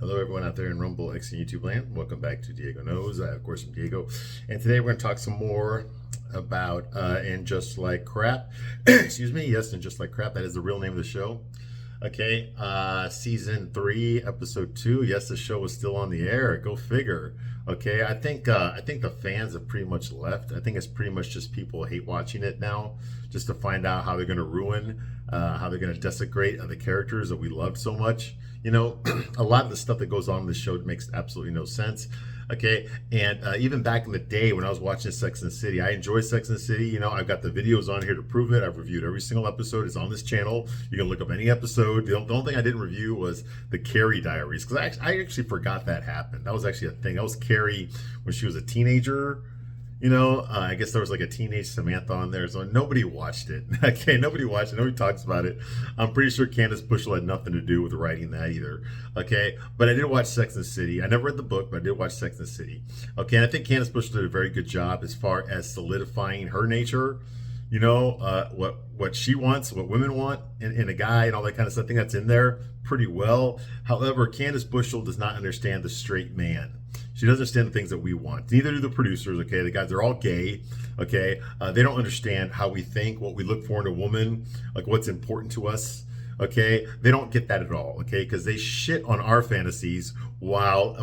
Hello, everyone out there in Rumble, X, and YouTube land. Welcome back to Diego Knows. I, of course, am Diego. And today we're going to talk some more about And Just Like Crap. Excuse me. Yes, And Just Like Crap. That is the real name of the show. Okay. Season 3, Episode 2. Yes, the show is still on the air. Go figure. Okay. I think the fans have pretty much left. I think it's pretty much just people hate watching it now, just to find out how they're going to ruin, how they're going to desecrate the characters that we loved so much. You know, a lot of the stuff that goes on in the show makes absolutely no sense. Okay. And even back in the day when I was watching Sex and the City, I enjoy Sex and the City. You know, I've got the videos on here to prove it. I've reviewed every single episode. It's on this channel. You can look up any episode. The only thing I didn't review was the Carrie Diaries, because I actually forgot that happened. That was actually a thing. That was Carrie when she was a teenager. You know, I guess there was like a teenage Samantha on there, so nobody watched it. Okay, nobody watched it. Nobody talks about it. I'm pretty sure Candace Bushel had nothing to do with writing that either. Okay, but I did watch Sex and the City. I never read the book, but I did watch Sex and the City. Okay, and I think Candace Bushel did a very good job as far as solidifying her nature. You know, what she wants, what women want in a guy, and all that kind of stuff. I think that's in there pretty well. However, Candace Bushel does not understand the straight man. She doesn't understand the things that we want. Neither do the producers, okay? The guys, they're all gay, okay? They don't understand how we think, what we look for in a woman, like what's important to us, okay? They don't get that at all, okay? Because they shit on our fantasies while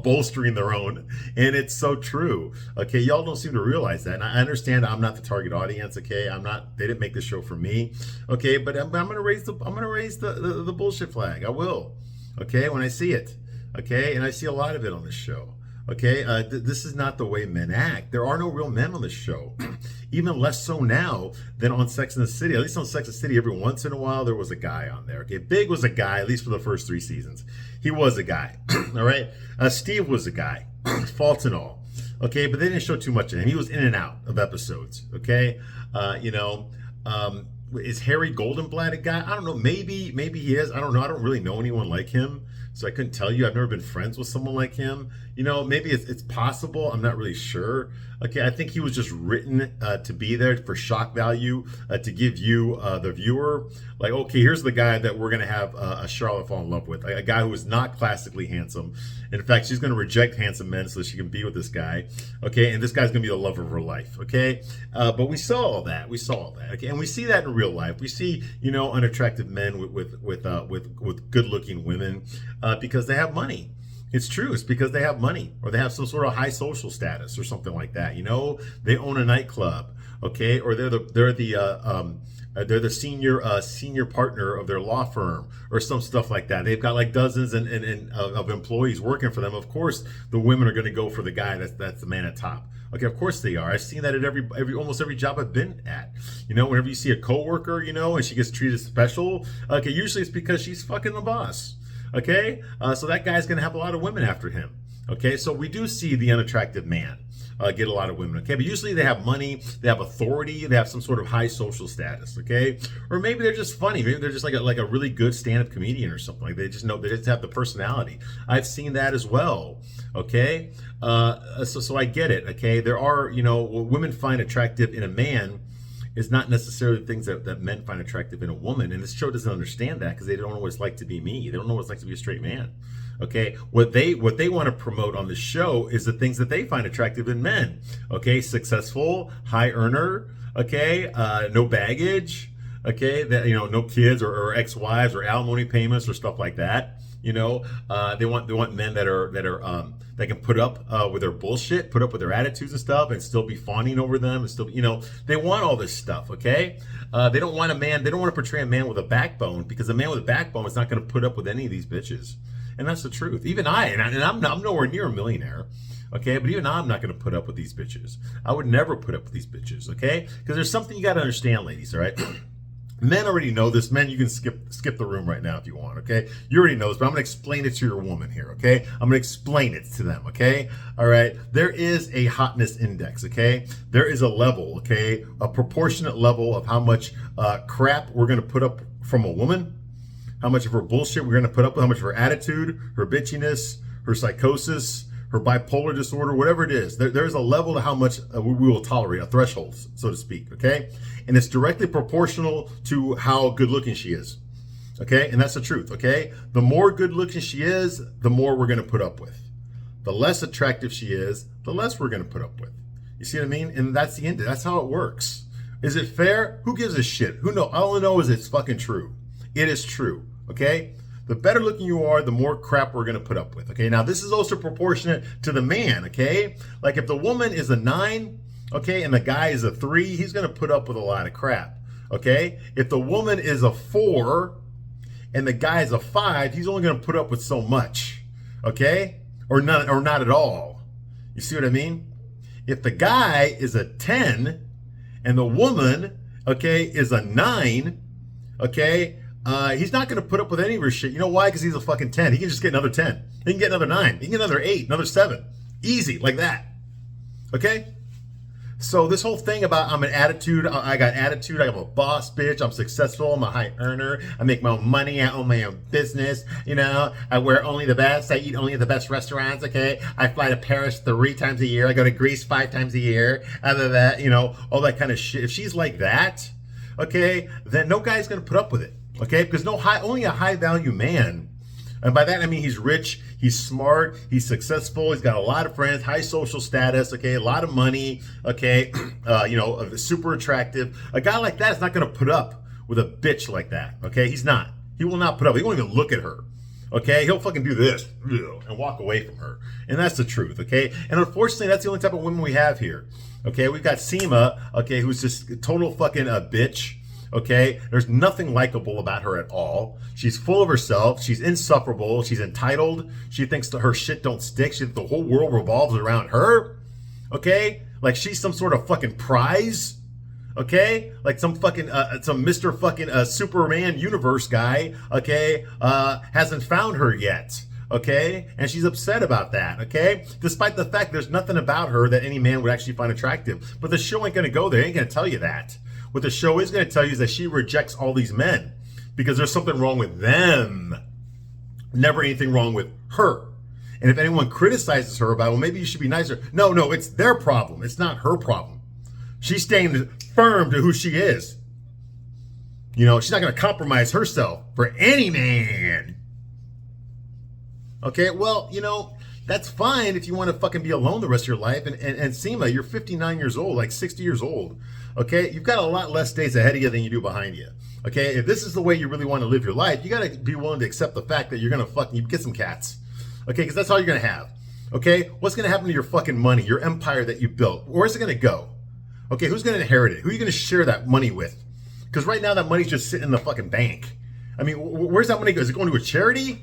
bolstering their own. And it's so true, okay? Y'all don't seem to realize that. And I understand I'm not the target audience, okay? They didn't make the show for me, okay? But I'm gonna raise the bullshit flag. I will, okay? When I see it. Okay, and I see a lot of it on this show. Okay, this is not the way men act. There are no real men on this show. Even less so now than on Sex and the City. At least on Sex and the City, every once in a while, there was a guy on there. Okay, Big was a guy, at least for the first 3 seasons. He was a guy. All right, Steve was a guy, faults and all. Okay, but they didn't show too much of him. He was in and out of episodes. Okay, is Harry Goldenblatt a guy? I don't know. Maybe he is. I don't know. I don't really know anyone like him, so I couldn't tell you. I've never been friends with someone like him. You know, maybe it's possible. I'm not really sure. Okay, I think he was just written to be there for shock value, to give you, the viewer, like, okay, here's the guy that we're going to have a Charlotte fall in love with, a guy who is not classically handsome. In fact, she's going to reject handsome men so she can be with this guy. Okay, and this guy's going to be the love of her life. Okay, but we saw all that. Okay, and we see that in real life. We see, you know, unattractive men with good-looking women because they have money. It's true. It's because they have money, or they have some sort of high social status or something like that. You know, they own a nightclub, okay, or they're the senior partner of their law firm or some stuff like that. They've got like dozens of employees working for them. Of course, the women are going to go for the guy that's the man at top. Okay, of course they are. I've seen that at almost every job I've been at. You know, whenever you see a coworker, you know, and she gets treated special, okay, usually it's because she's fucking the boss. Okay, so that guy's going to have a lot of women after him. Okay, so we do see the unattractive man get a lot of women. Okay, but usually they have money, they have authority, they have some sort of high social status. Okay, or maybe they're just funny. Maybe they're just like a really good stand-up comedian or something. Like they just have the personality. I've seen that as well. Okay, so I get it. Okay, there are, you know, what women find attractive in a man is not necessarily things that men find attractive in a woman. And this show doesn't understand that because they don't always like to be me. They don't know what it's like to be a straight man. Okay, what they want to promote on the show is the things that they find attractive in men. Okay, successful, high earner. Okay, no baggage. Okay, that, you know, no kids or ex-wives or alimony payments or stuff like that. You know, they want men that can put up with their bullshit, put up with their attitudes and stuff, and still be fawning over them, and still, you know, they want all this stuff. Okay, they don't want to portray a man with a backbone, because a man with a backbone is not going to put up with any of these bitches, and that's the truth. Even I'm nowhere near a millionaire. Okay, but even I'm not going to put up with these bitches. I would never put up with these bitches. Okay, because there's something you got to understand, ladies. All right. Men already know this. Men, you can skip the room right now if you want, okay? You already know this, but I'm going to explain it to your woman here, okay? I'm going to explain it to them, okay? All right? There is a hotness index, okay? There is a level, okay? A proportionate level of how much crap we're going to put up from a woman, how much of her bullshit we're going to put up with, how much of her attitude, her bitchiness, her psychosis, her bipolar disorder, whatever it is. There's a level to how much we will tolerate, a threshold, so to speak, okay? And it's directly proportional to how good looking she is. Okay, and that's the truth. Okay, the more good looking she is, the more we're going to put up with. The less attractive she is, the less we're going to put up with. You see what I mean? And that's the end. That's how it works. Is it fair? Who gives a shit? Who knows? All I know is it's fucking true. It is true. Okay? The better looking you are, the more crap we're going to put up with. Okay? Now, this is also proportionate to the man. Okay? Like if the woman is a 9, okay, and the guy is a 3, he's going to put up with a lot of crap. Okay? If the woman is a 4 and the guy is a 5, he's only going to put up with so much. Okay? Or not at all. You see what I mean? If the guy is a 10 and the woman, okay, is a 9, okay, he's not going to put up with any of her shit. You know why? Because he's a fucking 10. He can just get another 10. He can get another 9. He can get another 8, another 7. Easy, like that. Okay? So this whole thing about I'm an attitude, I got attitude, I'm a boss bitch, I'm successful, I'm a high earner, I make my own money, I own my own business, you know, I wear only the best, I eat only at the best restaurants, okay, I fly to Paris 3 times a year, I go to Greece 5 times a year, other than that, you know, all that kind of shit. If she's like that, okay, then no guy's gonna put up with it, okay, because only a high value man, and by that I mean he's rich, he's smart, he's successful, he's got a lot of friends, high social status, okay, a lot of money, okay, you know, super attractive. A guy like that is not going to put up with a bitch like that, okay? He's not. He will not put up. He won't even look at her, okay? He'll fucking do this and walk away from her. And that's the truth, okay? And unfortunately, that's the only type of women we have here, okay? We've got Seema, okay, who's just a total fucking bitch. Okay, there's nothing likable about her at all. She's full of herself. She's insufferable. She's entitled. She thinks that her shit don't stick. She thinks the whole world revolves around her. Okay, like she's some sort of fucking prize. Okay, like some fucking some Mr. fucking Superman universe guy. Okay, hasn't found her yet. Okay, and she's upset about that. Okay, despite the fact there's nothing about her that any man would actually find attractive. But the show ain't gonna go there. It ain't gonna tell you that. What the show is going to tell you is that she rejects all these men because there's something wrong with them. Never anything wrong with her. And if anyone criticizes her about, well, maybe you should be nicer. No, it's their problem. It's not her problem. She's staying firm to who she is. You know, she's not going to compromise herself for any man. Okay, well, you know, that's fine if you want to fucking be alone the rest of your life. And Seema, you're 59 years old, like 60 years old. Okay, you've got a lot less days ahead of you than you do behind you. Okay, if this is the way you really want to live your life, you got to be willing to accept the fact that you're going to fucking get some cats. Okay, because that's all you're going to have. Okay, what's going to happen to your fucking money, your empire that you built? Where's it going to go? Okay, who's going to inherit it? Who are you going to share that money with? Because right now that money's just sitting in the fucking bank. I mean, where's that money go? Is it going to a charity?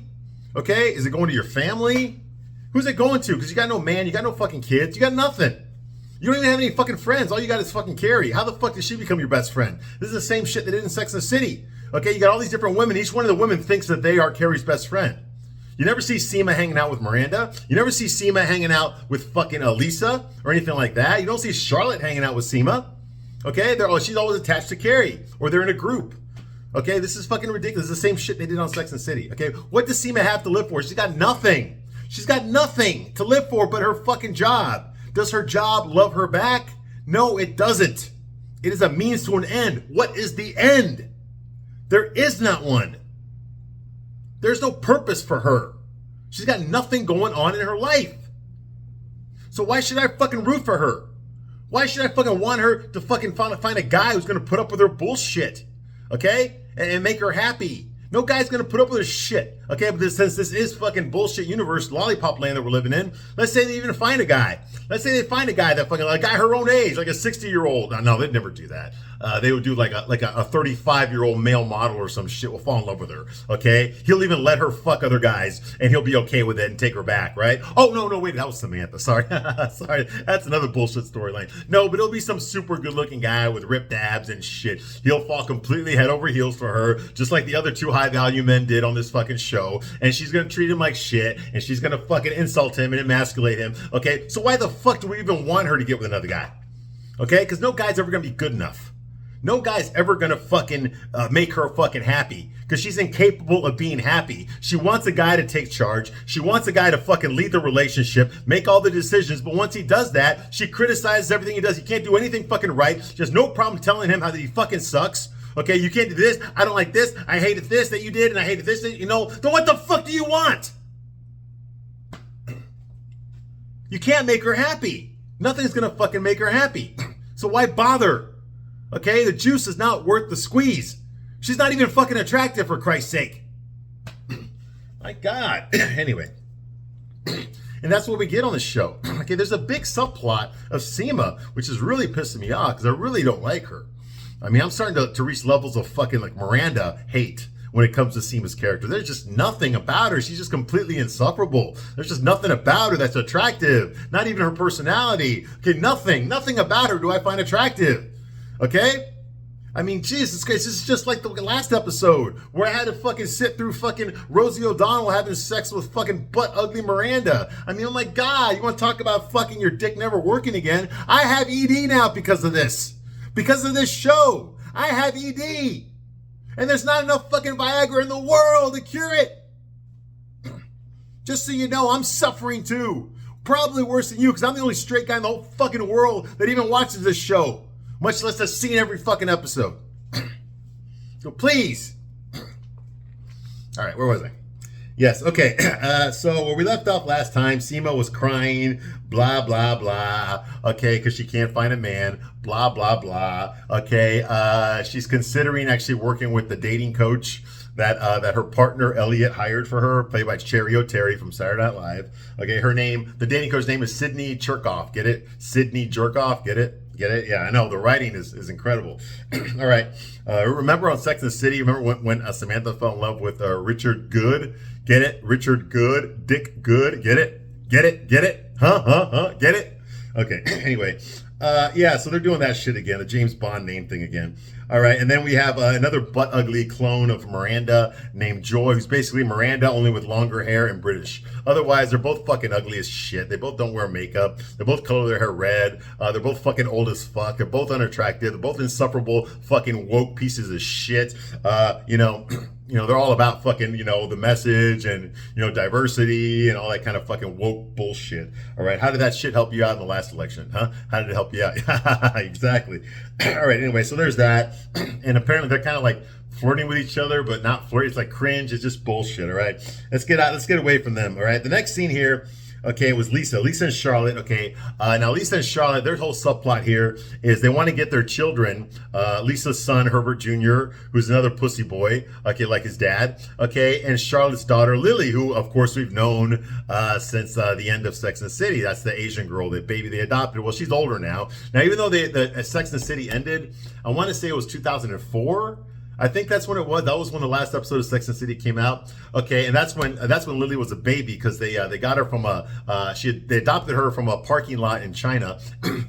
Okay, is it going to your family? Who's it going to? Because you got no man, you got no fucking kids, you got nothing. You don't even have any fucking friends. All you got is fucking Carrie. How the fuck did she become your best friend? This is the same shit they did in Sex and the City. Okay, you got all these different women. Each one of the women thinks that they are Carrie's best friend. You never see Seema hanging out with Miranda. You never see Seema hanging out with fucking Lisa or anything like that. You don't see Charlotte hanging out with Seema. Okay, she's always attached to Carrie or they're in a group. Okay, this is fucking ridiculous. It's the same shit they did on Sex and the City. Okay, what does Seema have to live for? She's got nothing. She's got nothing to live for but her fucking job. Does her job love her back? No, it doesn't. It is a means to an end. What is the end? There is not one. There's no purpose for her. She's got nothing going on in her life. So why should I fucking root for her? Why should I fucking want her to fucking find a guy who's going to put up with her bullshit? Okay? And make her happy. No guy's going to put up with her shit. Okay, but since this is fucking bullshit universe, lollipop land that we're living in, let's say they even find a guy. Let's say they find a guy that fucking, a guy her own age, like a 60-year-old. No, they'd never do that. They would do like a 35-year-old male model or some shit will fall in love with her. Okay? He'll even let her fuck other guys and he'll be okay with it and take her back, right? Oh, no, wait, that was Samantha. Sorry. Sorry. That's another bullshit storyline. No, but it'll be some super good-looking guy with ripped abs and shit. He'll fall completely head over heels for her, just like the other two high-value men did on this fucking show. And she's gonna treat him like shit and she's gonna fucking insult him and emasculate him. Okay? So why the fuck do we even want her to get with another guy? Okay? Because no guy's ever gonna be good enough. No guy's ever gonna fucking make her fucking happy because she's incapable of being happy. She wants a guy to take charge. She wants a guy to fucking lead the relationship, make all the decisions. But once he does that, she criticizes everything he does. He can't do anything fucking right. She has no problem telling him how that he fucking sucks. Okay, you can't do this. I don't like this. I hated this that you did, and I hated this. You know, then what the fuck do you want? You can't make her happy. Nothing's gonna fucking make her happy. So why bother? Okay, the juice is not worth the squeeze. She's not even fucking attractive, for Christ's sake. My God. Anyway. And that's what we get on the show. Okay, there's a big subplot of Seema, which is really pissing me off because I really don't like her. I mean, I'm starting to reach levels of fucking like Miranda hate when it comes to Seema's character. There's just nothing about her. She's just completely insufferable. There's just nothing about her that's attractive. Not even her personality. Okay, nothing about her do I find attractive. Okay? I mean, Jesus Christ, this is just like the last episode where I had to fucking sit through fucking Rosie O'Donnell having sex with fucking butt ugly Miranda. I mean, oh my God, you want to talk about fucking your dick never working again? I have ED now because of this. Because of this show. I have ED. And there's not enough fucking Viagra in the world to cure it. Just so you know, I'm suffering too. Probably worse than you because I'm the only straight guy in the whole fucking world that even watches this show. Much less has seen every fucking episode. So please. All right, where was I? Yes, okay. So where we left off last time, Seema was crying, blah, blah, blah. Okay, because she can't find a man, blah, blah, blah. Okay, she's considering actually working with the dating coach that her partner Elliot hired for her, played by Cherry O'Terry from Saturday Night Live. Okay, the dating coach's name is Sydney Cherkoff. Get it? Sydney Jerkoff. Get it? Get it? Yeah, I know. The writing is incredible. All right. Remember on Sex and the City, remember when Samantha fell in love with Richard Good? Get it? Richard Good. Dick Good. Get it? Get it? Get it? Huh? Get it? Okay. Anyway. Yeah, so they're doing that shit again, the James Bond name thing again. All right, and then we have another butt ugly clone of Miranda named Joy, who's basically Miranda only with longer hair and British. Otherwise, they're both fucking ugly as shit. They both don't wear makeup. They both color their hair red. They're both fucking old as fuck. They're both unattractive. They're both insufferable fucking woke pieces of shit. They're all about fucking, the message and, diversity and all that kind of fucking woke bullshit. All right. How did that shit help you out in the last election? Huh? How did it help you out? Exactly. All right. Anyway, so there's that. And apparently they're kind of like flirting with each other, but not flirting. It's like cringe. It's just bullshit. All right. Let's get away from them. All right. The next scene here. Okay, it was Lisa and Charlotte. Okay, now Lisa and Charlotte, their whole subplot here is they want to get their children, Lisa's son, Herbert Jr., who's another pussy boy, okay, like his dad, okay, and Charlotte's daughter, Lily, who, of course, we've known since the end of Sex and the City. That's the Asian girl, the baby they adopted. Well, she's older now. Now, even though the Sex and the City ended, I want to say it was 2004. I think that's when it was. That was when the last episode of Sex and the City came out. Okay, and that's when Lily was a baby because they got her from they adopted her from a parking lot in China.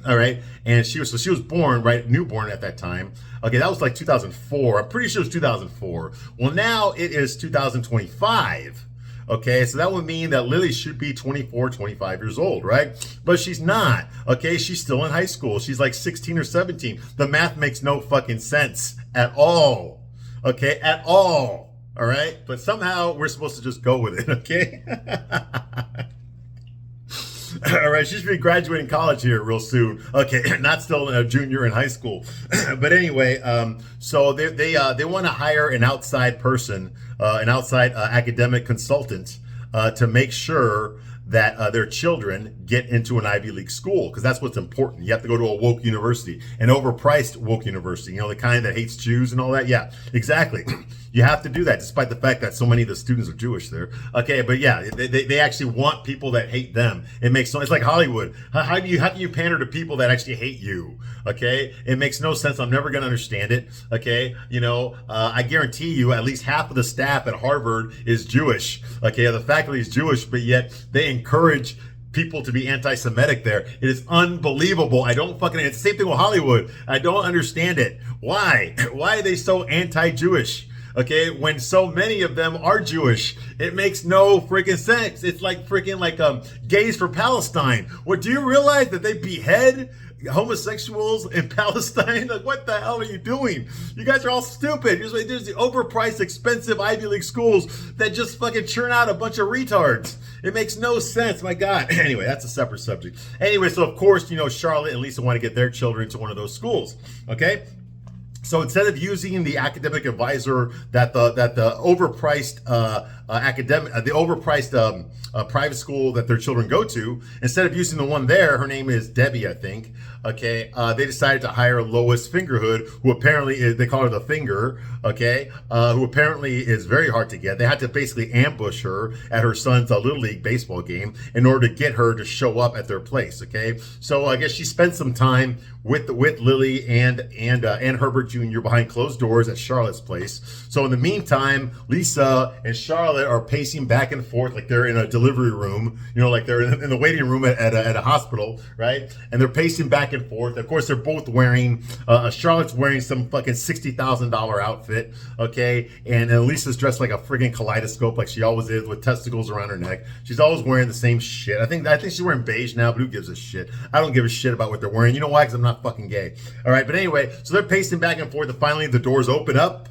All right, and she was born newborn at that time. Okay, that was like 2004. I'm pretty sure it was 2004. Well, now it is 2025. Okay, so that would mean that Lily should be 24, 25 years old, right? But she's not. Okay, she's still in high school. She's like 16 or 17. The math makes no fucking sense at all. Okay, at all. All right, but somehow we're supposed to just go with it. Okay. All right, she should be graduating college here real soon. Okay, not still a junior in high school. But anyway, so they want to hire an outside person, an outside academic consultant to make sure that their children get into an Ivy League school, because that's what's important. You have to go to a woke university, an overpriced woke university, the kind that hates Jews and all that. Yeah, exactly. You have to do that, despite the fact that so many of the students are Jewish there. Okay, but yeah, they actually want people that hate them. It's like Hollywood. How can you pander to people that actually hate you? Okay, it makes no sense. I'm never going to understand it. Okay, I guarantee you at least half of the staff at Harvard is Jewish. Okay, the faculty is Jewish, but yet they encourage people to be anti-Semitic there. It is unbelievable. It's the same thing with Hollywood. I don't understand it. Why? Why are they so anti-Jewish? Okay, when so many of them are Jewish, it makes no freaking sense. It's like gays for Palestine. Well, do you realize that they behead homosexuals in Palestine? Like, what the hell are you doing? You guys are all stupid. There's the overpriced, expensive Ivy League schools that just fucking churn out a bunch of retards. It makes no sense. My God. Anyway, that's a separate subject. Anyway, so of course, Charlotte and Lisa want to get their children to one of those schools. Okay. So instead of using the academic advisor that the overpriced academic the overpriced private school that their children go to, instead of using the one there, her name is Debbie, I think. Okay, they decided to hire Lois Fingerhood, who apparently is, they call her the Finger. Okay, who apparently is very hard to get. They had to basically ambush her at her son's little league baseball game in order to get her to show up at their place. Okay, so I guess she spent some time with Lily and Herbert Jr. behind closed doors at Charlotte's place. So in the meantime, Lisa and Charlotte are pacing back and forth like they're in a delivery room, you know, like they're in the waiting room at a hospital, right? And they're pacing back and forth. Of course, they're both wearing, Charlotte's wearing some fucking $60,000 outfit, okay? And Lisa's dressed like a friggin' kaleidoscope, like she always is, with testicles around her neck. She's always wearing the same shit. I think she's wearing beige now, but who gives a shit? I don't give a shit about what they're wearing. You know why? Because I'm not fucking gay. All right, but anyway, so they're pacing back and forth, and finally the doors open up,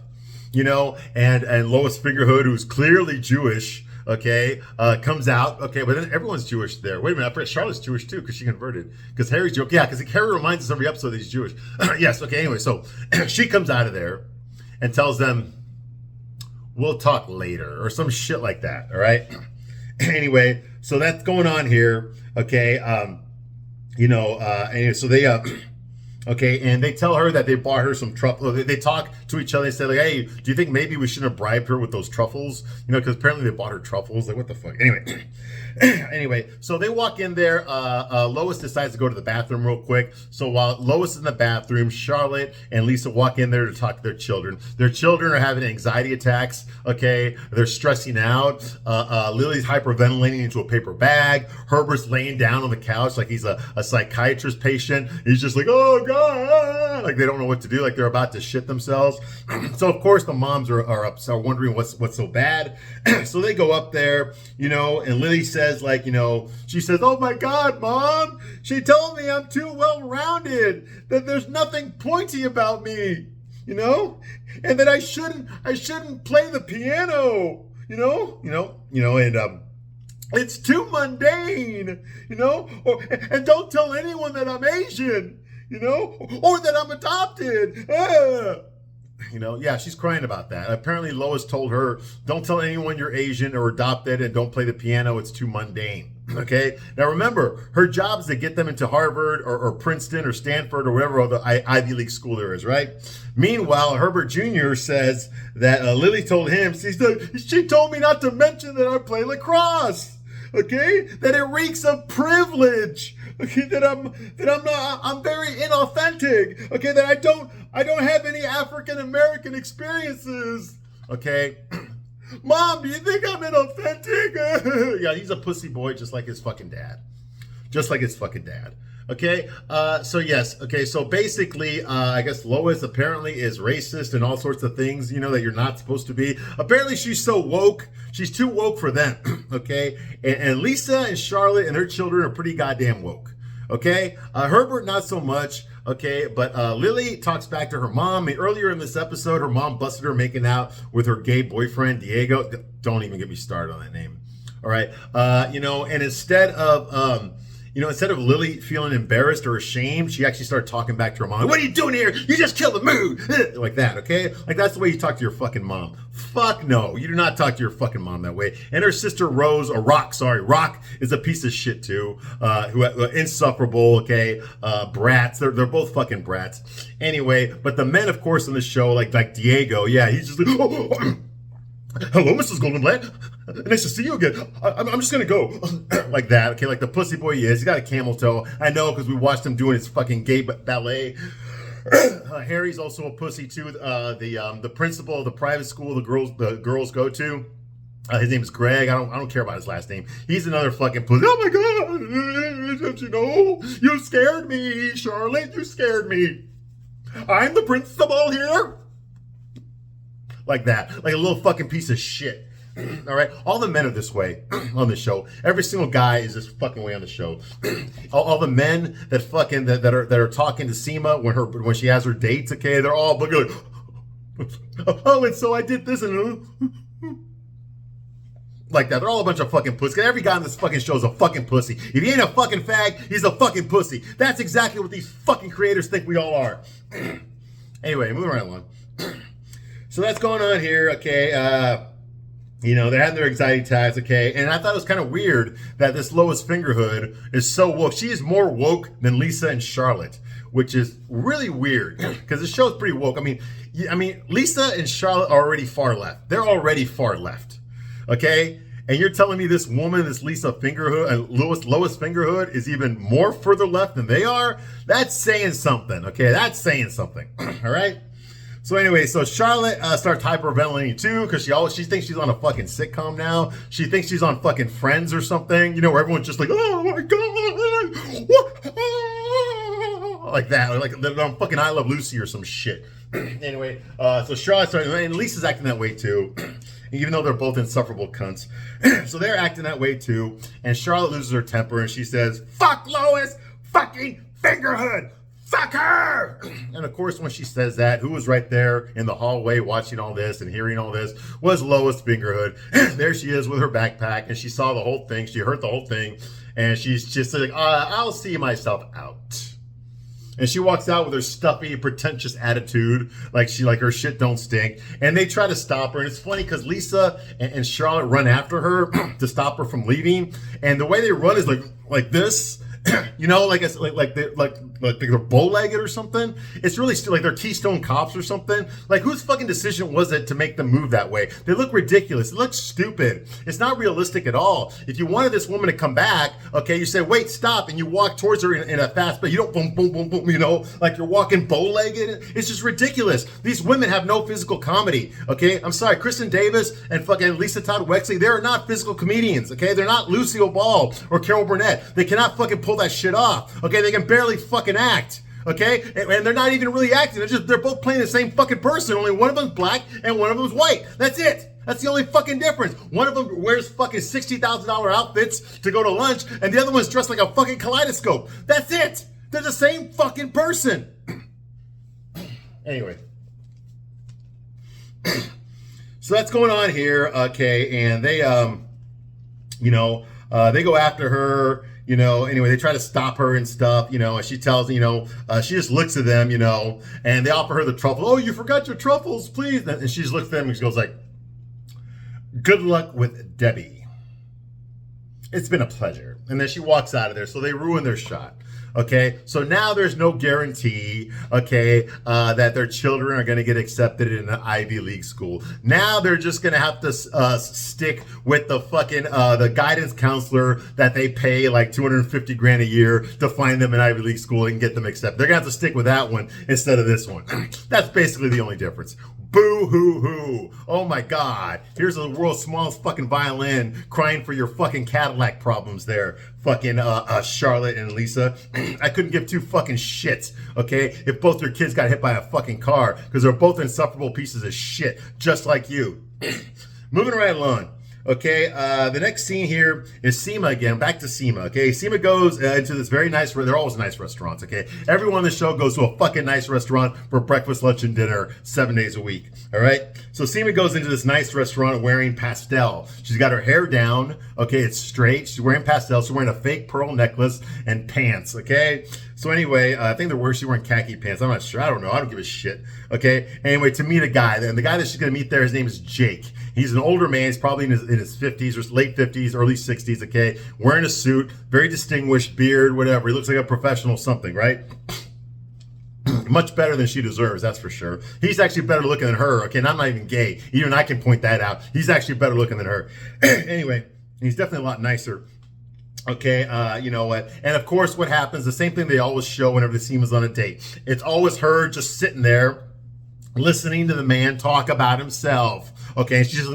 you know, and Lois Fingerhood, who's clearly Jewish, okay, comes out. Okay, but then everyone's Jewish there. Wait a minute, I forgot Charlotte's Jewish too, because she converted. Because Harry's Jewish. Yeah, because Harry reminds us every episode that he's Jewish. Yes, okay, anyway, so she comes out of there and tells them, we'll talk later, or some shit like that, all right? Anyway, so that's going on here, okay? Anyway, so they, okay, and they tell her that they bought her some truffles. They talk to each other. They say, like, hey, do you think maybe we shouldn't have bribed her with those truffles? You know, because apparently they bought her truffles. Like, what the fuck? Anyway, so they walk in there. Lois decides to go to the bathroom real quick. So while Lois is in the bathroom, Charlotte and Lisa walk in there to talk to their children. Their children are having anxiety attacks, okay? They're stressing out. Lily's hyperventilating into a paper bag. Herbert's laying down on the couch like he's a psychiatrist patient. He's just like, oh, God. Like, they don't know what to do. Like, they're about to shit themselves. So, of course, the moms are wondering what's so bad. So they go up there, you know, and Lily says, like, you know, she says, oh, my God, Mom. She told me I'm too well-rounded, that there's nothing pointy about me, you know, and that I shouldn't play the piano, and it's too mundane, you know, and don't tell anyone that I'm Asian, you know, or that I'm adopted. You know, yeah, she's crying about that. Apparently Lois told her, don't tell anyone you're Asian or adopted, and don't play the piano. It's too mundane. Okay. Now remember, her job is to get them into Harvard or Princeton or Stanford or whatever other Ivy League school there is, right? Meanwhile, Herbert Jr. says that Lily told him, she told me not to mention that I play lacrosse. Okay, that it reeks of privilege. Okay, that I'm very inauthentic. Okay, that I don't have any African American experiences. Okay, Mom, do you think I'm inauthentic? Yeah, he's a pussy boy, just like his fucking dad. Okay, so yes, okay, so basically, I guess Lois apparently is racist and all sorts of things, you know, that you're not supposed to be. Apparently she's so woke, she's too woke for them, okay? And Lisa and Charlotte and her children are pretty goddamn woke, okay? Herbert, not so much, okay? But Lily talks back to her mom. I mean, earlier in this episode, her mom busted her making out with her gay boyfriend, Diego. Don't even get me started on that name, all right? And instead of Lily feeling embarrassed or ashamed, she actually started talking back to her mom. What are you doing here? You just killed the mood. Like that, okay? Like, that's the way you talk to your fucking mom. Fuck no. You do not talk to your fucking mom that way. And her sister Rose, or Rock, is a piece of shit too. Who insufferable, okay? Brats. They're both fucking brats. Anyway, but the men, of course, in the show, like Diego, yeah, he's just like, hello, Mrs. Goldenblatt. Nice to see you again. I'm just gonna go. Like that, okay? Like the pussy boy he is. He's got a camel toe. I know, because we watched him doing his fucking gay ballet. Harry's also a pussy too. The principal of the private school the girls go to. His name's Greg. I don't care about his last name. He's another fucking pussy. Oh my God! Don't you know? You scared me, Charlotte. You scared me. I'm the principal here. Like that. Like a little fucking piece of shit. All right, all the men are this way on the show. Every single guy is this fucking way on the show. all the men that fucking that are talking to Seema when she has her dates, okay, they're all looking like, oh, and so I did this and like that. They're all a bunch of fucking pussies. Every guy on this fucking show is a fucking pussy. If he ain't a fucking fag, he's a fucking pussy. That's exactly what these fucking creators think we all are. Anyway, moving right along. So that's going on here, okay. They're having their anxiety attacks, okay? And I thought it was kind of weird that this Lois Fingerhood is so woke. She is more woke than Lisa and Charlotte, which is really weird because the show's pretty woke. I mean, Lisa and Charlotte are already far left. They're already far left, okay? And you're telling me this woman, this Lisa Fingerhood, and Lois Fingerhood is even more further left than they are? That's saying something, okay? That's saying something, all right? So anyway, so Charlotte starts hyperventilating too because she thinks she's on a fucking sitcom now. She thinks she's on fucking Friends or something, where everyone's just like, oh my god, what? Like that, or like on fucking I Love Lucy or some shit. Anyway, so Charlotte starts, and Lisa's acting that way too, even though they're both insufferable cunts. So they're acting that way too, and Charlotte loses her temper and she says, "Fuck Lois, fucking Fingerhood." Fuck her! And of course, when she says that, who was right there in the hallway watching all this and hearing all this was Lois Fingerhood. There she is with her backpack, and she saw the whole thing. She heard the whole thing, and she's just like, I'll see myself out. And she walks out with her stuffy, pretentious attitude, like her shit don't stink. And they try to stop her, and it's funny because Lisa and Charlotte run after her to stop her from leaving. And the way they run is like this. Like they're bow-legged or something. It's really still like they're Keystone Cops or something. Like, whose fucking decision was it to make them move that way? They look ridiculous. It looks stupid. It's not realistic at all. If you wanted this woman to come back, okay, you say, wait, stop, and you walk towards her in a fast pace. You don't boom, boom, boom, boom, like you're walking bow-legged. It's just ridiculous. These women have no physical comedy, okay? I'm sorry, Kristen Davis and fucking Lisa Todd Wexley, they're not physical comedians, okay? They're not Lucille Ball or Carol Burnett. They cannot fucking pull that shit off, okay? They can barely fucking act, okay? And they're not even really acting. They're both playing the same fucking person. Only one of them's black and one of them's white. That's it. That's the only fucking difference. One of them wears fucking $60,000 outfits to go to lunch, and the other one's dressed like a fucking kaleidoscope. That's it. They're the same fucking person. Anyway. So that's going on here, okay? And they, they go after her. Anyway, they try to stop her and stuff, and she tells, she just looks at them, and they offer her the truffle. Oh, you forgot your truffles, please. And she just looks at them and she goes like, good luck with Debbie. It's been a pleasure. And then she walks out of there. So they ruin their shot. Okay, so now there's no guarantee, okay, that their children are going to get accepted in an Ivy League school. Now they're just going to have to stick with the fucking the guidance counselor that they pay like $250,000 a year to find them an Ivy League school and get them accepted. They're going to have to stick with that one instead of this one. That's basically the only difference. Boo hoo hoo. Oh my God. Here's the world's smallest fucking violin crying for your fucking Cadillac problems there. Fucking Charlotte and Lisa. I couldn't give two fucking shits, okay, if both your kids got hit by a fucking car because they're both insufferable pieces of shit, just like you. Moving right along. Okay, the next scene here is Seema again. Back to Seema, okay? Seema goes into this very nice, they're always nice restaurants, okay? Everyone on the show goes to a fucking nice restaurant for breakfast, lunch, and dinner 7 days a week, all right? So Seema goes into this nice restaurant wearing pastel. She's got her hair down, okay? It's straight. She's wearing pastel. She's wearing a fake pearl necklace and pants, okay? So anyway, I think she's wearing khaki pants. I'm not sure. I don't know. I don't give a shit. Okay. Anyway, to meet a guy, and the guy that she's going to meet there, his name is Jake. He's an older man. He's probably in his 50s or late 50s, early 60s. Okay. Wearing a suit, very distinguished, beard, whatever. He looks like a professional something, right? Much better than she deserves, that's for sure. He's actually better looking than her. Okay. And I'm not even gay. Even I can point that out. He's actually better looking than her. Anyway, he's definitely a lot nicer. Okay, you know what? And of course, what happens, the same thing they always show whenever the scene is on a date. It's always her just sitting there, listening to the man talk about himself. Okay, and she's just,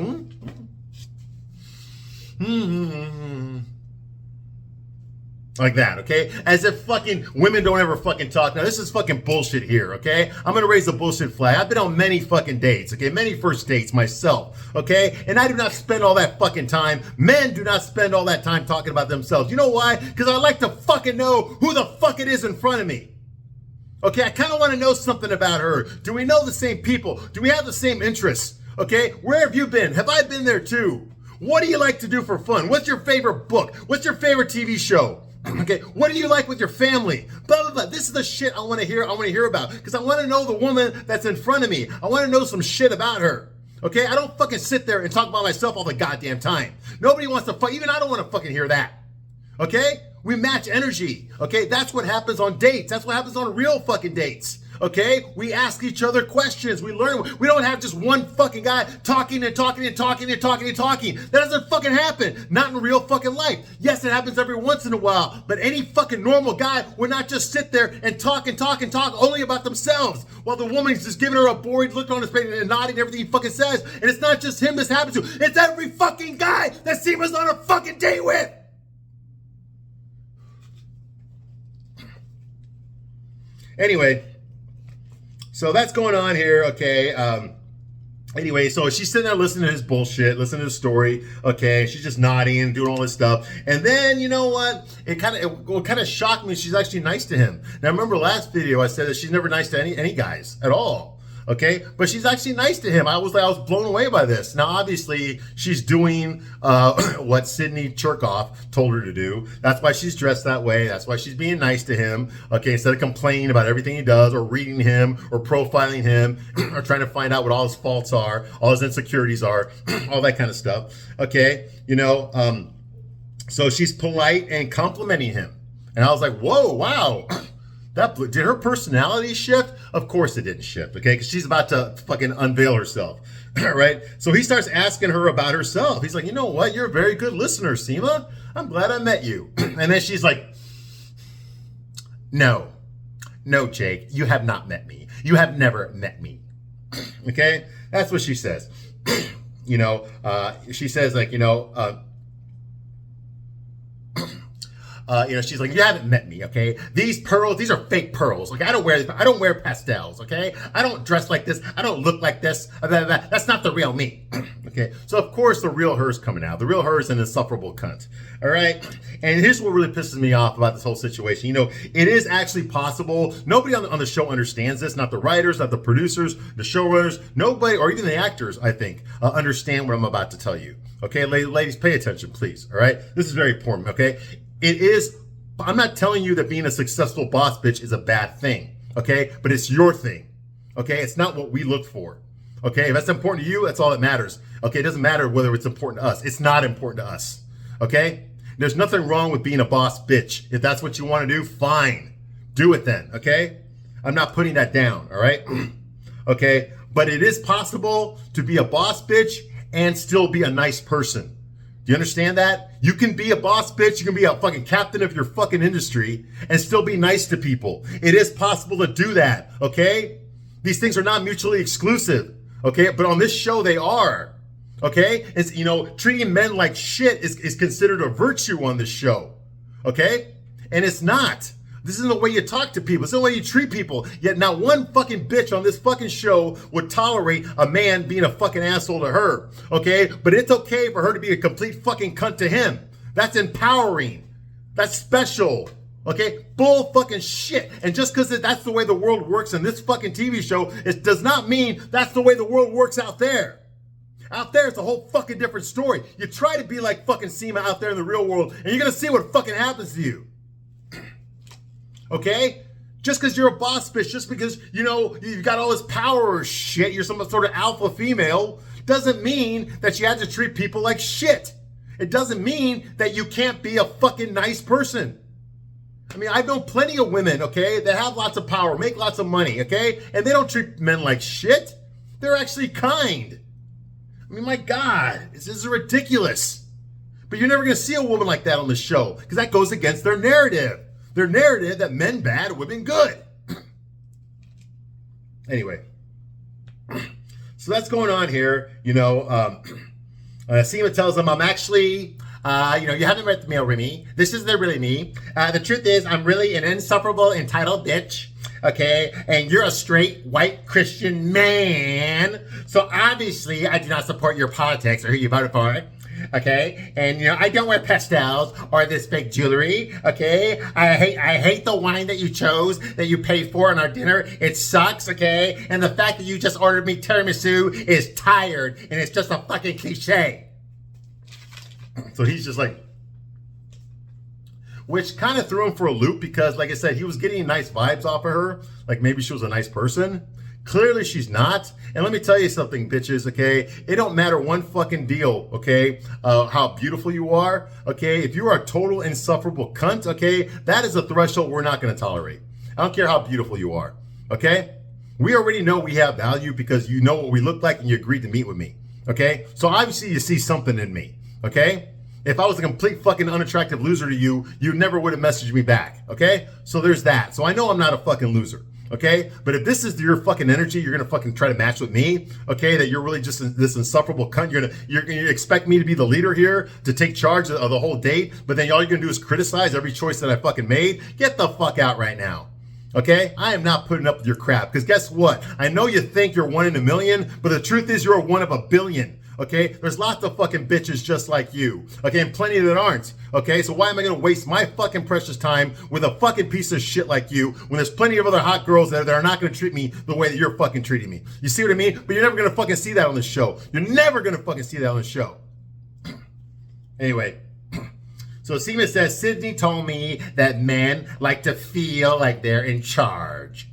like that, okay? As if fucking women don't ever fucking talk. Now, this is fucking bullshit here, okay? I'm gonna raise the bullshit flag. I've been on many fucking dates, okay? Many first dates myself, okay? And I do not spend all that fucking time. Men do not spend all that time talking about themselves. You know why? Because I like to fucking know who the fuck it is in front of me. Okay, I kind of want to know something about her. Do we know the same people? Do we have the same interests? Okay, where have you been? Have I been there too? What do you like to do for fun? What's your favorite book? What's your favorite TV show? Okay, what do you like with your family? Blah, blah, blah. This is the shit I want to hear. I want to hear about because I want to know the woman that's in front of me. I want to know some shit about her. Okay, I don't fucking sit there and talk about myself all the goddamn time. Nobody wants to fuck. Even I don't want to fucking hear that. Okay, we match energy. Okay, that's what happens on dates. That's what happens on real fucking dates. Okay, we ask each other questions. We learn. We don't have just one fucking guy talking and talking and talking and talking and talking. That doesn't fucking happen. Not in real fucking life. Yes, it happens every once in a while. But any fucking normal guy would not just sit there and talk and talk and talk only about themselves while the woman's just giving her a bored look on his face and nodding everything he fucking says. And it's not just him this happens to. It's every fucking guy that Seema's on a fucking date with. Anyway. So that's going on here, okay. Anyway, so she's sitting there listening to his bullshit, listening to his story, okay. She's just nodding and doing all this stuff. And then, you know what? It kind of shocked me. She's actually nice to him. Now, remember last video I said that she's never nice to any guys at all. Okay, but she's actually nice to him. I was blown away by this. Now, obviously, she's doing what Sydney Cherkoff told her to do. That's why she's dressed that way. That's why she's being nice to him. Okay, instead of complaining about everything he does, or reading him, or profiling him, or trying to find out what all his faults are, all his insecurities are, all that kind of stuff. Okay, you know, so she's polite and complimenting him, and I was like, whoa, wow. Did her personality shift? Of course it didn't shift, okay? Because she's about to fucking unveil herself, right? So he starts asking her about herself. He's like, you know what? You're a very good listener, Seema. I'm glad I met you. And then she's like, no, Jake, you have not met me. You have never met me, okay? That's what she says. You know, she says like, she's like, you haven't met me, okay? These pearls, these are fake pearls. Like, I don't wear pastels, okay? I don't dress like this. I don't look like this. That's not the real me, okay? So of course the real her's coming out. The real her is an insufferable cunt, all right? And here's what really pisses me off about this whole situation. You know, it is actually possible. Nobody on the show understands this. Not the writers, not the producers, the showrunners. Nobody, or even the actors, I think, understand what I'm about to tell you. Okay, ladies, pay attention, please, all right? This is very important, okay? It is, I'm not telling you that being a successful boss bitch is a bad thing, okay? But it's your thing, okay? It's not what we look for, okay? If that's important to you, that's all that matters, okay? It doesn't matter whether it's important to us. It's not important to us, okay? There's nothing wrong with being a boss bitch. If that's what you want to do, fine. Do it then, okay? I'm not putting that down, all right? Okay? But it is possible to be a boss bitch and still be a nice person. Do you understand that? You can be a boss bitch, you can be a fucking captain of your fucking industry and still be nice to people. It is possible to do that, okay? These things are not mutually exclusive, okay? But on this show, they are, okay? It's, you know, treating men like shit is considered a virtue on this show, okay? And it's not. This isn't the way you talk to people. It's not the way you treat people. Yet not one fucking bitch on this fucking show would tolerate a man being a fucking asshole to her. Okay? But it's okay for her to be a complete fucking cunt to him. That's empowering. That's special. Okay? Bull fucking shit. And just because that's the way the world works in this fucking TV show, it does not mean that's the way the world works out there. Out there, it's a whole fucking different story. You try to be like fucking Seema out there in the real world, and you're gonna see what fucking happens to you. Okay? Just because you're a boss bitch, just because, you know, you've got all this power or shit, you're some sort of alpha female, doesn't mean that you have to treat people like shit. It doesn't mean that you can't be a fucking nice person. I mean, I've known plenty of women, okay, that have lots of power, make lots of money, okay? And they don't treat men like shit. They're actually kind. I mean, my God, this is ridiculous. But you're never going to see a woman like that on the show because that goes against their narrative. Their narrative that men bad, women good. Anyway, so that's going on here. You know, Seema tells them, I'm actually, you haven't met me over me. This isn't really me. The truth is, I'm really an insufferable, entitled bitch. Okay, and you're a straight white Christian man. So obviously, I do not support your politics or who you voted for. Okay, and you know, I don't wear pastels or this fake jewelry. Okay, I hate the wine that you chose, that you paid for on our dinner. It sucks. Okay, and the fact that you just ordered me tiramisu is tired, and it's just a fucking cliche. So he's just like, which kind of threw him for a loop because, like I said, he was getting nice vibes off of her. Like maybe she was a nice person. Clearly she's not. And let me tell you something, bitches, okay? It don't matter one fucking deal, okay, how beautiful you are, okay? If you are a total insufferable cunt, okay, that is a threshold we're not going to tolerate. I don't care how beautiful you are, okay? We already know we have value because you know what we look like and you agreed to meet with me, okay? So obviously you see something in me, okay? If I was a complete fucking unattractive loser to you, you never would have messaged me back, okay? So there's that. So I know I'm not a fucking loser. Okay, but if this is your fucking energy, you're gonna fucking try to match with me. Okay, that you're really just this insufferable cunt. You're gonna expect me to be the leader here, to take charge of the whole date. But then all you're gonna do is criticize every choice that I fucking made. Get the fuck out right now. Okay, I am not putting up with your crap. Because guess what? I know you think you're one in a million, but the truth is you're one of a billion. Okay, there's lots of fucking bitches just like you. Okay, and plenty that aren't. Okay, so why am I gonna waste my fucking precious time with a fucking piece of shit like you when there's plenty of other hot girls that are not gonna treat me the way that you're fucking treating me? You see what I mean? But you're never gonna fucking see that on the show. You're never gonna fucking see that on the show. Anyway. So Seema says, Sydney told me that men like to feel like they're in charge.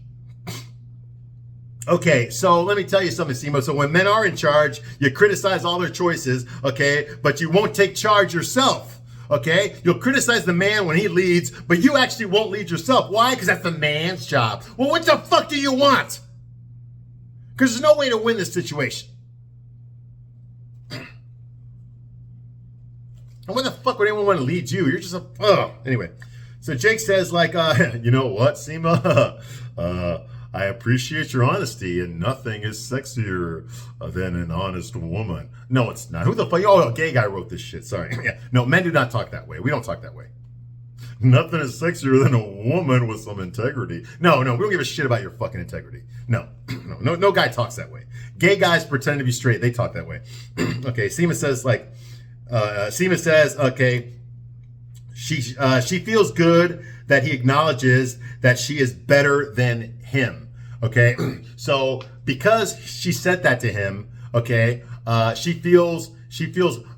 Okay, so let me tell you something, Seema. So when men are in charge, you criticize all their choices, okay, but you won't take charge yourself, okay? You'll criticize the man when he leads, but you actually won't lead yourself. Why? Because that's the man's job. Well, what the fuck do you want? Because there's no way to win this situation. And what the fuck would anyone want to lead you? You're just a, Anyway, so Jake says, like, you know what, Seema? I appreciate your honesty, and nothing is sexier than an honest woman. No, it's not. Who the fuck? Oh, a gay guy wrote this shit. Sorry. Yeah. No, men do not talk that way. We don't talk that way. Nothing is sexier than a woman with some integrity. No, we don't give a shit about your fucking integrity. No guy talks that way. Gay guys pretend to be straight. They talk that way. Okay, Seema says, like, okay, she feels good that he acknowledges that she is better than him. Okay, so because she said that to him, okay, she feels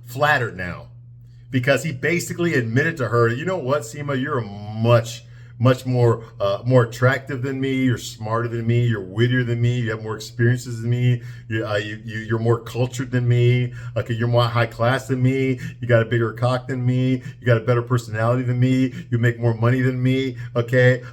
flattered now because he basically admitted to her, you know what, Seema, you're a much more attractive than me. You're smarter than me. You're wittier than me. You have more experiences than me. You're more cultured than me. Okay, you're more high class than me. You got a bigger cock than me. You got a better personality than me. You make more money than me. Okay,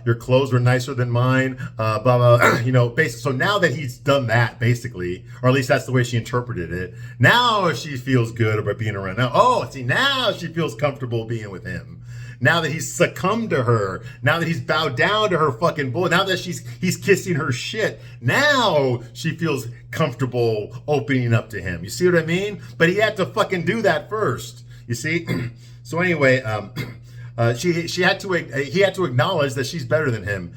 your clothes are nicer than mine. Blah blah. You know, basically. So now that he's done that, basically, or at least that's the way she interpreted it. Now she feels good about being around. Now she feels comfortable being with him. Now that he's succumbed to her, now that he's bowed down to her fucking bull, now that he's kissing her shit, now she feels comfortable opening up to him. You see what I mean? But he had to fucking do that first. You see? So anyway, he had to acknowledge that she's better than him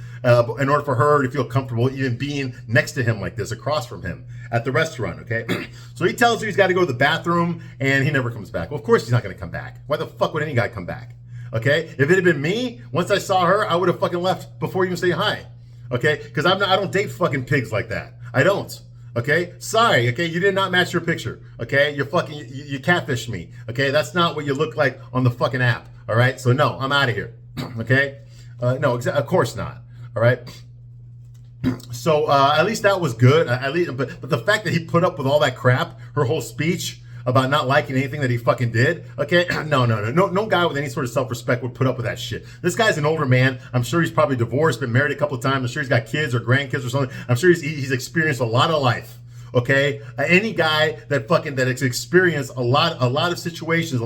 in order for her to feel comfortable even being next to him like this, across from him at the restaurant, okay? So he tells her he's got to go to the bathroom and he never comes back. Well, of course he's not going to come back. Why the fuck would any guy come back? Okay, if it had been me, once I saw her, I would have fucking left before you even say hi. Okay, because I don't date fucking pigs like that. I don't. Okay, sorry. Okay, you did not match your picture. Okay, you catfished me. Okay, that's not what you look like on the fucking app. All right, so no, I'm out of here. Okay, no, of course not. All right. So at least that was good. But the fact that he put up with all that crap, her whole speech about not liking anything that he fucking did. Okay, no guy with any sort of self-respect would put up with that shit. This guy's an older man. I'm sure he's probably divorced, been married a couple of times. I'm sure he's got kids or grandkids or something. I'm sure he's experienced a lot of life. Okay, any guy that has experienced a lot of situations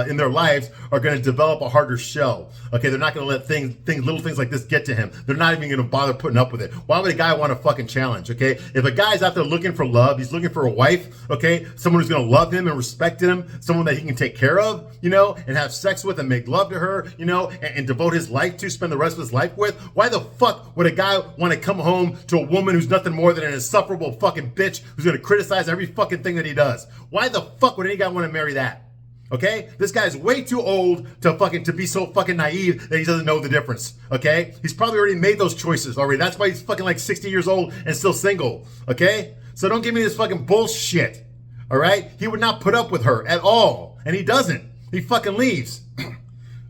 in their lives are going to develop a harder shell. Okay, they're not going to let little things like this get to him. They're not even going to bother putting up with it. Why would a guy want a fucking challenge? Okay, if a guy's out there looking for love, he's looking for a wife. Okay, someone who's going to love him and respect him, someone that he can take care of, you know, and have sex with and make love to her, you know, and devote his life to, spend the rest of his life with. Why the fuck would a guy want to come home to a woman who's nothing more than an insufferable fucking bitch who's going to criticize every fucking thing that he does? Why the fuck would any guy want to marry that? Okay? This guy's way too old to be so fucking naive that he doesn't know the difference. Okay? He's probably already made those choices already. That's why he's fucking like 60 years old and still single. Okay? So don't give me this fucking bullshit. All right? He would not put up with her at all. And he doesn't. He fucking leaves.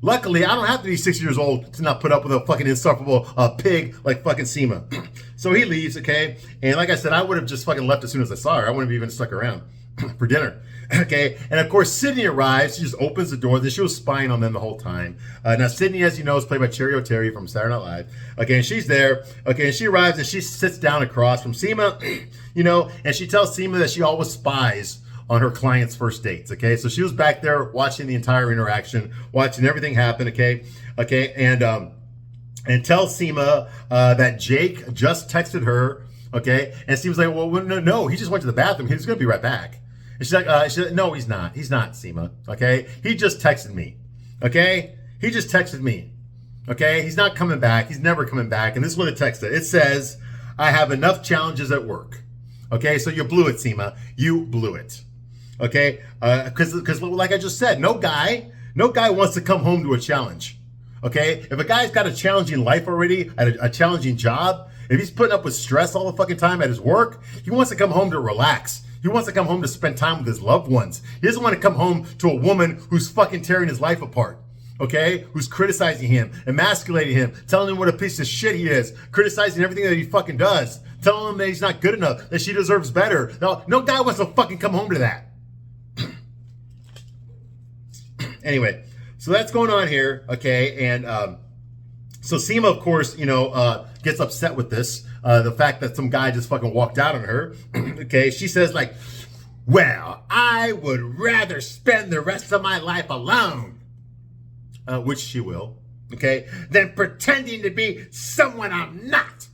Luckily, I don't have to be 6 years old to not put up with a fucking insufferable pig like fucking Seema. So he leaves, okay? And like I said, I would have just fucking left as soon as I saw her. I wouldn't have even stuck around for dinner. Okay, and of course Sydney arrives. She just opens the door. Then she was spying on them the whole time. Now Sydney, as you know, is played by Cherry O'Terry from Saturday Night Live. Okay, and she's there. Okay, and she arrives and she sits down across from Seema, you know, and she tells Seema that she always spies on her clients' first dates. Okay, so she was back there watching the entire interaction, watching everything happen. Okay, and tells Seema that Jake just texted her. Okay, and Seema's like, well, no, he just went to the bathroom. He's gonna be right back. And she's like, no, he's not. He's not, Seema. Okay? He just texted me. Okay? He just texted me. Okay? He's not coming back. He's never coming back. And this is what it texted. It says, I have enough challenges at work. Okay? So you blew it, Seema. You blew it. Okay? Because like I just said, no guy wants to come home to a challenge. Okay? If a guy's got a challenging life already, a challenging job, if he's putting up with stress all the fucking time at his work, he wants to come home to relax. He wants to come home to spend time with his loved ones. He doesn't want to come home to a woman who's fucking tearing his life apart. Okay? Who's criticizing him, emasculating him, telling him what a piece of shit he is, criticizing everything that he fucking does, telling him that he's not good enough, that she deserves better. No guy wants to fucking come home to that. Anyway, so that's going on here, okay? And so Seema, of course, you know, gets upset with this. The fact that some guy just fucking walked out on her. Okay, she says like, well, I would rather spend the rest of my life alone, which she will, okay, than pretending to be someone I'm not.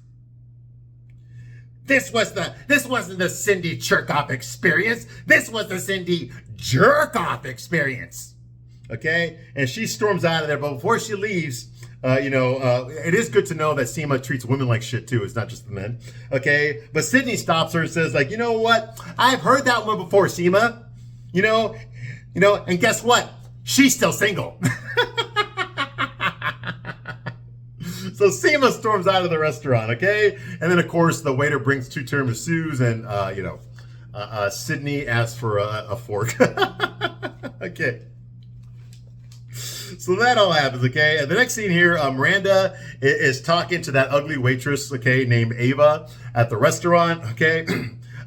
This wasn't the Cindy Jerkoff experience. This was the Cindy Jerkoff experience. Okay, and she storms out of there, but before she leaves, it is good to know that Seema treats women like shit too. It's not just the men. Okay. But Sydney stops her and says like, you know what? I've heard that one before, Seema. And guess what? She's still single. So Seema storms out of the restaurant. Okay. And then of course the waiter brings 2 tiramisus and, Sydney asks for a fork. Okay. So that all happens, okay? And the next scene here, Miranda is talking to that ugly waitress, okay, named Ava at the restaurant, okay,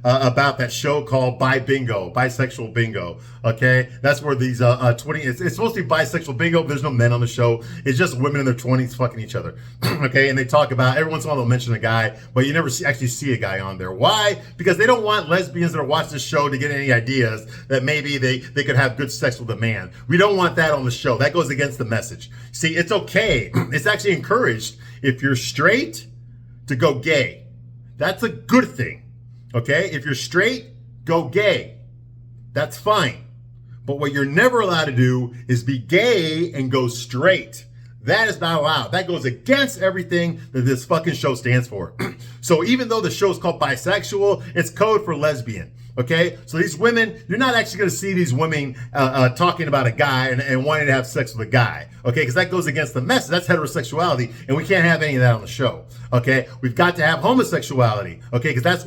about that show called Bisexual Bingo, okay? That's where these it's supposed to be bisexual bingo, but there's no men on the show. It's just women in their 20s fucking each other, okay? And they talk about, every once in a while they'll mention a guy, but you never actually see a guy on there. Why? Because they don't want lesbians that are watching this show to get any ideas that maybe they could have good sex with a man. We don't want that on the show. That goes against the message. See, it's okay. It's actually encouraged if you're straight to go gay. That's a good thing. Okay, if you're straight, go gay. That's fine. But what you're never allowed to do is be gay and go straight. That is not allowed. That goes against everything that this fucking show stands for. So even though the show is called bisexual, it's code for lesbian. Okay, so these women, you're not actually going to see these women talking about a guy and wanting to have sex with a guy. Okay, because that goes against the message. That's heterosexuality, and we can't have any of that on the show. Okay, we've got to have homosexuality. Okay, because that's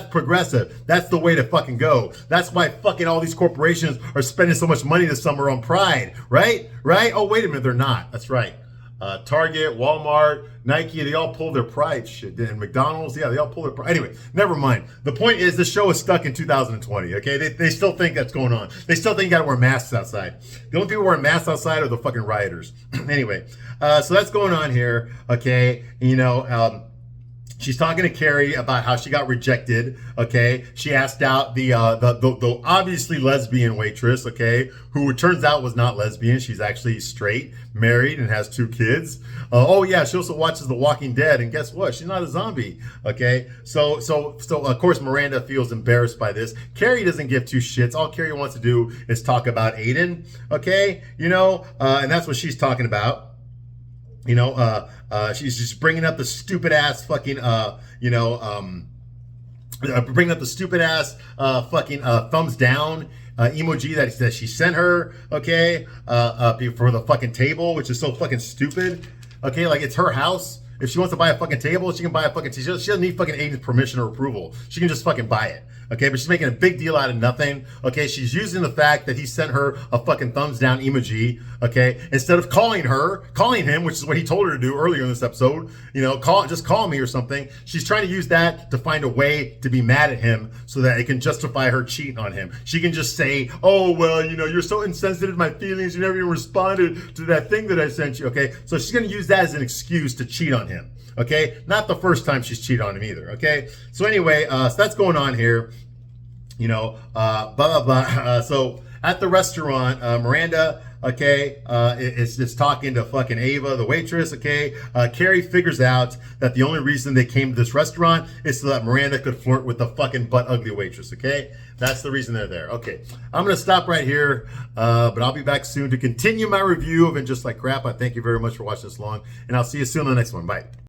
progressive. That's the way to fucking go. That's why fucking all these corporations are spending so much money this summer on Pride. Right? Oh, wait a minute, they're not. That's right. Target, Walmart, Nike, they all pull their Pride shit. And McDonald's, yeah, they all pull their Pride. Anyway, never mind. The point is the show is stuck in 2020, okay? They still think that's going on. They still think you gotta wear masks outside. The only people wearing masks outside are the fucking rioters. Anyway, so that's going on here, okay? She's talking to Carrie about how she got rejected, okay? She asked out the obviously lesbian waitress, okay, who it turns out was not lesbian. She's actually straight, married, and has 2 kids. Oh yeah, she also watches The Walking Dead, and guess what? She's not a zombie, okay? So of course Miranda feels embarrassed by this. Carrie doesn't give 2 shits. All Carrie wants to do is talk about Aiden, okay? And that's what she's talking about. She's just bringing up the stupid ass fucking, bringing up the stupid ass fucking thumbs down emoji that she sent her, okay, for the fucking table, which is so fucking stupid. Okay, like it's her house. If she wants to buy a fucking table, she can buy a fucking table. She doesn't need fucking Aiden's permission or approval. She can just fucking buy it. Okay, but she's making a big deal out of nothing. Okay, she's using the fact that he sent her a fucking thumbs down emoji. Okay, instead of calling him, which is what he told her to do earlier in this episode. You know, just call me or something. She's trying to use that to find a way to be mad at him so that it can justify her cheating on him. She can just say, oh, well, you know, you're so insensitive to my feelings. You never even responded to that thing that I sent you. Okay, so she's going to use that as an excuse to cheat on him. Okay, not the first time she's cheated on him either. Okay, so anyway, so that's going on here. You know, blah, blah, blah. So at the restaurant, Miranda, okay, is just talking to fucking Ava, the waitress, okay? Carrie figures out that the only reason they came to this restaurant is so that Miranda could flirt with the fucking butt ugly waitress, okay? That's the reason they're there. Okay, I'm going to stop right here, but I'll be back soon to continue my review of And Just Like Crap. I thank you very much for watching this long, and I'll see you soon on the next one. Bye.